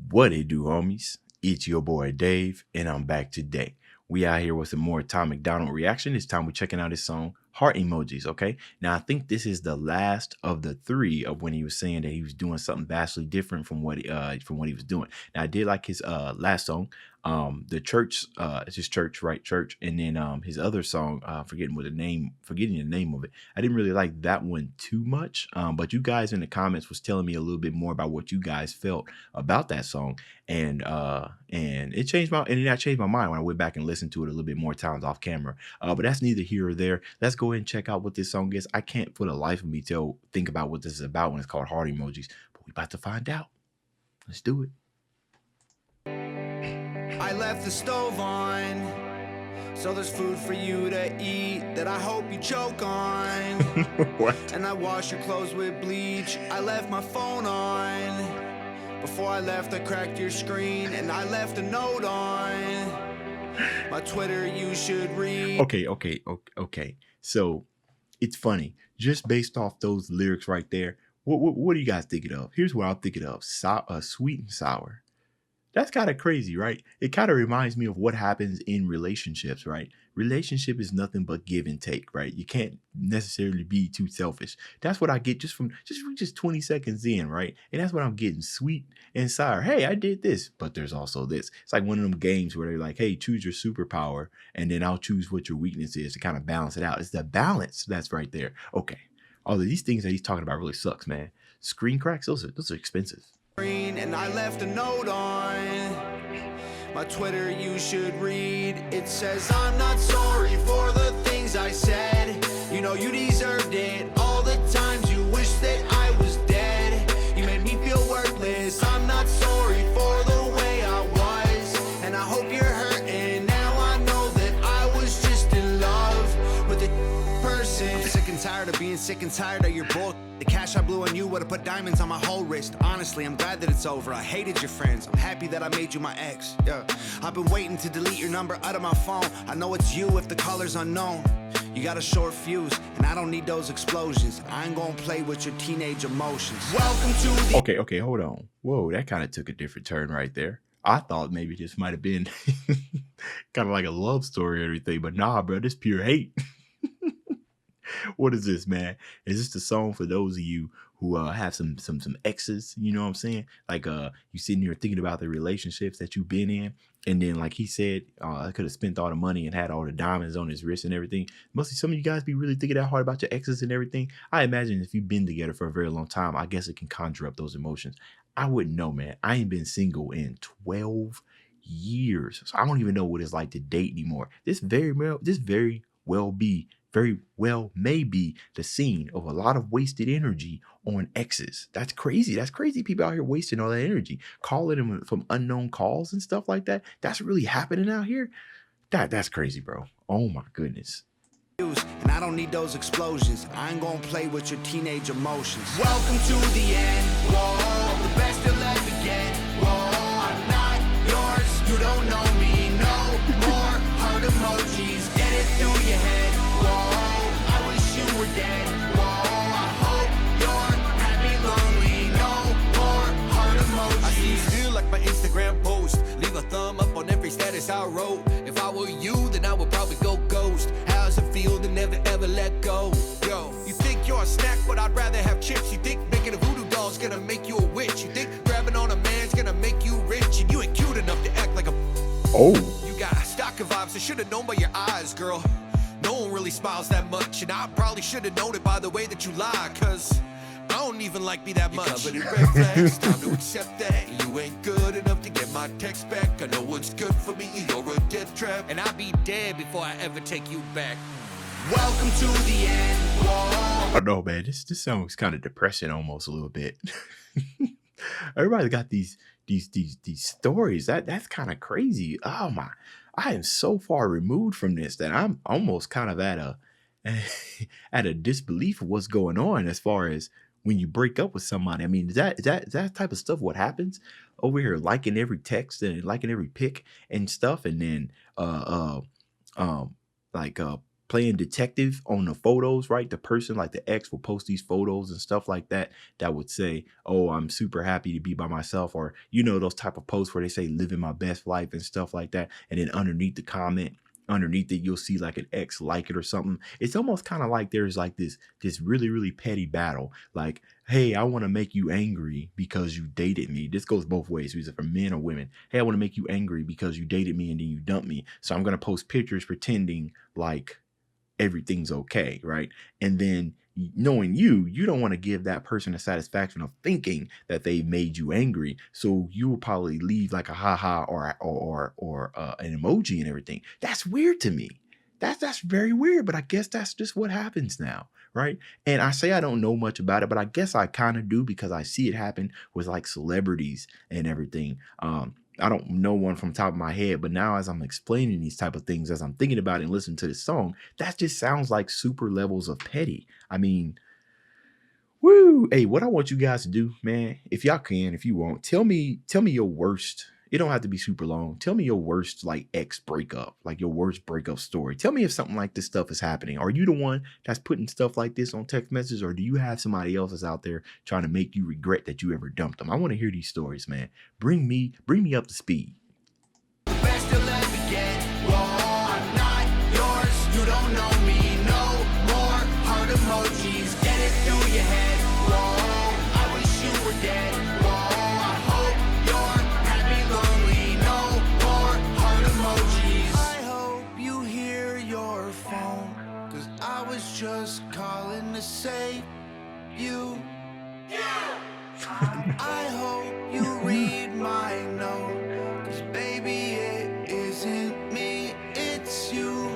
What it do, homies? It's your boy Dave, and I'm back today. We out here with some more MacDonald reaction. This time we're checking out his song Heart Emojis. Okay, now I think this is the last of the three of when he was saying that he was doing something vastly different from what he was doing. Now I did like his last song, the church, it's just church, right? Church, and then his other song, forgetting the name of it. I didn't really like that one too much. But you guys in the comments was telling me a little bit more about what you guys felt about that song, and it changed I changed my mind when I went back and listened to it a little bit more times off camera. But that's neither here or there. Let's go ahead and check out what this song is. I can't for the life of me think about what this is about when it's called Heart Emojis, but we about to find out. Let's do it. I left the stove on, so there's food for you to eat that I hope you choke on. What? And I wash your clothes with bleach. I left my phone on. Before I left, I cracked your screen, and I left a note on. My Twitter you should read. Okay. So it's funny. Just based off those lyrics right there, what are you guys thinking of? Here's what I'm thinking of. Sweet and sour. That's kind of crazy, right? It kind of reminds me of what happens in relationships, right? Relationship is nothing but give and take, right? You can't necessarily be too selfish. That's what I get just 20 seconds in, right? And that's what I'm getting, sweet and sour. Hey, I did this, but there's also this. It's like one of them games where they're like, hey, choose your superpower, and then I'll choose what your weakness is to kind of balance it out. It's the balance that's right there. Okay. All of these things that he's talking about really sucks, man. Screen cracks, those are expensive. And I left a note on my Twitter you should read. It says, I'm not sorry for the things I said. You know you deserved it. All the times you wish that I was dead. You made me feel worthless. I'm not sorry for the way I was, and I hope you're hurting. Now I know that I was just in love with a person. I'm sick and tired of being sick and tired of your bull. The cash I blew on you would've put diamonds on my whole wrist. Honestly, I'm glad that it's over. I hated your friends. I'm happy that I made you my ex. Yeah, I've been waiting to delete your number out of my phone. I know it's you if the color's unknown. You got a short fuse, and I don't need those explosions. I ain't gonna play with your teenage emotions. Welcome to the... Okay, hold on. Whoa, that kind of took a different turn right there. I thought maybe this might have been kind of like a love story or everything, but nah, bro, this pure hate. What is this, man? Is this the song for those of you who have some exes? You know what I'm saying? Like you sitting here thinking about the relationships that you've been in, and then like he said, I could have spent all the money and had all the diamonds on his wrist and everything. Mostly some of you guys be really thinking that hard about your exes and everything. I imagine if you've been together for a very long time, I guess it can conjure up those emotions. I wouldn't know, man. I ain't been single in 12 years, so I don't even know what it's like to date anymore. This very well may be the scene of a lot of wasted energy on exes. That's crazy. That's crazy. People out here wasting all that energy, calling them from unknown calls and stuff like that. That's really happening out here. That's crazy, bro. Oh my goodness. And I don't need those explosions. I ain't gonna play with your teenage emotions. Welcome to the end. Whoa, I'm the best you'll ever get. Whoa, I'm not yours. You don't know me no more. Heart emojis. Get it through your head. Whoa, I wish you were dead. Whoa, I hope you're happy, lonely. No more heart emojis. I see you feel like my Instagram post. Leave a thumb up on every status I wrote. If I were you, then I would probably go ghost. How's it feel to never ever let go? Yo, you think you're a snack, but I'd rather have chips. You think making a voodoo doll's gonna make you a witch. You think grabbing on a man's gonna make you rich. And you ain't cute enough to act like a... Oh. You got stalker vibes, I should've known by your eyes, girl. No one really smiles that much, and I probably should've known it by the way that you lie, cause I don't even like me that much. You covered in red flags, time to accept that you ain't good enough to get my text back. I know what's good for me, you're a death trap, and I'll be dead before I ever take you back. Welcome to the end. Whoa. I don't know, man. This song's kind of depressing almost a little bit. Everybody got these stories. That's kind of crazy. Oh my, I am so far removed from this that I'm almost kind of at a disbelief of what's going on as far as when you break up with somebody. I mean, is that type of stuff what happens over here, liking every text and liking every pic and stuff, and then playing detective on the photos, right? The person, like the ex, will post these photos and stuff like that that would say, oh, I'm super happy to be by myself, or those type of posts where they say living my best life and stuff like that. And then underneath the comment, underneath it, you'll see like an ex like it or something. It's almost kind of like there's like this really, really petty battle. Like, hey, I want to make you angry because you dated me. This goes both ways, either for men or women. Hey, I want to make you angry because you dated me and then you dumped me. So I'm going to post pictures pretending like everything's okay, right? And then knowing you don't want to give that person the satisfaction of thinking that they made you angry, so you will probably leave like a haha or an emoji and everything. That's weird to me. That's very weird, but I guess that's just what happens now, right? And I say I don't know much about it, but I guess I kind of do because I see it happen with like celebrities and everything. I don't know one from the top of my head, but now as I'm explaining these type of things, as I'm thinking about it and listening to this song, that just sounds like super levels of petty. I mean, woo. Hey, what I want you guys to do, man, if y'all can, if you want, tell me your worst. It don't have to be super long. Tell me your worst like ex breakup, like your worst breakup story. Tell me if something like this stuff is happening. Are you the one that's putting stuff like this on text messages, or do you have somebody else that's out there trying to make you regret that you ever dumped them? I want to hear these stories, man. Bring me up to speed. Best to let me get. Whoa, I'm not yours. You don't know me no more. Heart emojis. Get it through your head. Whoa, I wish you were dead. Whoa, I hope you're happy, lonely. No more heart emojis. I hope you hear your phone, 'cause I was just calling to say you. I hope you read my note, 'cause baby, it isn't me, it's you.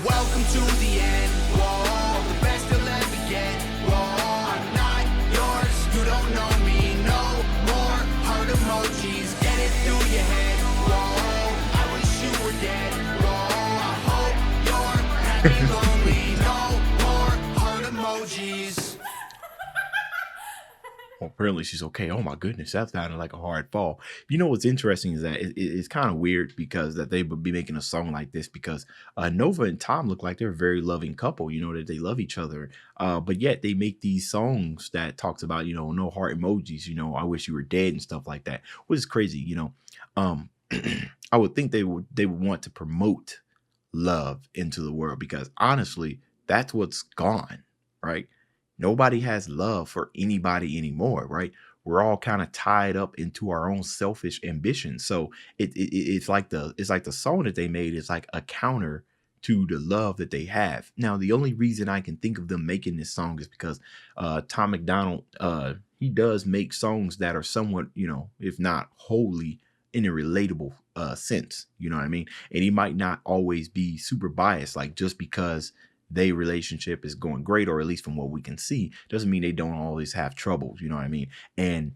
Welcome to the end. Whoa, the best you'll ever get. Whoa, I'm not yours. You don't know me no more. Heart emojis. Get it through your head. Whoa, I wish you were dead. Whoa, I hope you're happy, lonely. No more heart emojis. Well, apparently she's okay. Oh my goodness, that sounded like a hard fall. You know what's interesting is that it's kind of weird because that they would be making a song like this because Nova and Tom look like they're a very loving couple. That they love each other, but yet they make these songs that talks about no heart emojis. I wish you were dead and stuff like that, which is crazy. I would think they would want to promote love into the world because honestly, that's what's gone, right? Nobody has love for anybody anymore, right? We're all kind of tied up into our own selfish ambitions. So it's like the song that they made is like a counter to the love that they have. Now, the only reason I can think of them making this song is because Tom MacDonald, he does make songs that are somewhat, if not wholly in a relatable sense, you know what I mean? And he might not always be super biased, like just because their relationship is going great, or at least from what we can see, doesn't mean they don't always have troubles, you know what I mean? And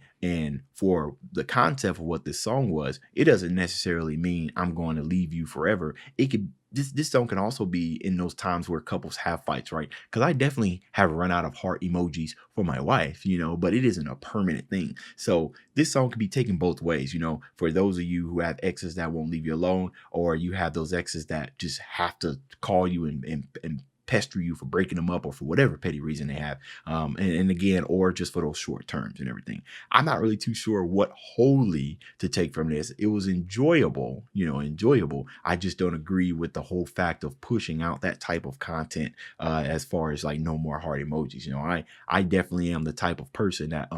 for the concept of what this song was, it doesn't necessarily mean I'm going to leave you forever. It could this song can also be in those times where couples have fights, right? Because I definitely have run out of heart emojis for my wife, but it isn't a permanent thing. So this song can be taken both ways, for those of you who have exes that won't leave you alone, or you have those exes that just have to call you and pester you for breaking them up or for whatever petty reason they have. And again, or just for those short terms and everything. I'm not really too sure what wholly to take from this. It was enjoyable, enjoyable. I just don't agree with the whole fact of pushing out that type of content as far as like no more heart emojis. I definitely am the type of person that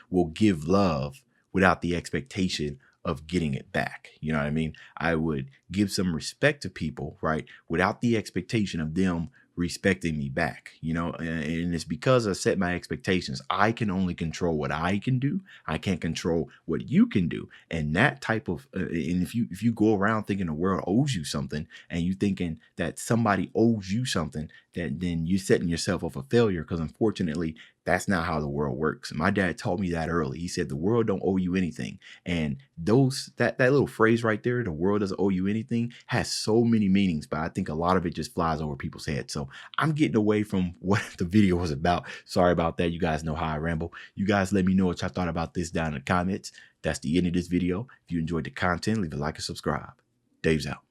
will give love without the expectation of getting it back. You know what I mean? I would give some respect to people, right? Without the expectation of them respecting me back, and it's because I set my expectations. I can only control what I can do. I can't control what you can do. And that type of, and if you go around thinking the world owes you something and you thinking that somebody owes you something, then you're setting yourself up for failure. Because unfortunately, that's not how the world works. And my dad taught me that early. He said, the world don't owe you anything. And that little phrase right there, the world doesn't owe you anything, has so many meanings, but I think a lot of it just flies over people's heads. So I'm getting away from what the video was about. Sorry about that. You guys know how I ramble. You guys let me know what y'all thought about this down in the comments. That's the end of this video. If you enjoyed the content, leave a like and subscribe. Dave's out.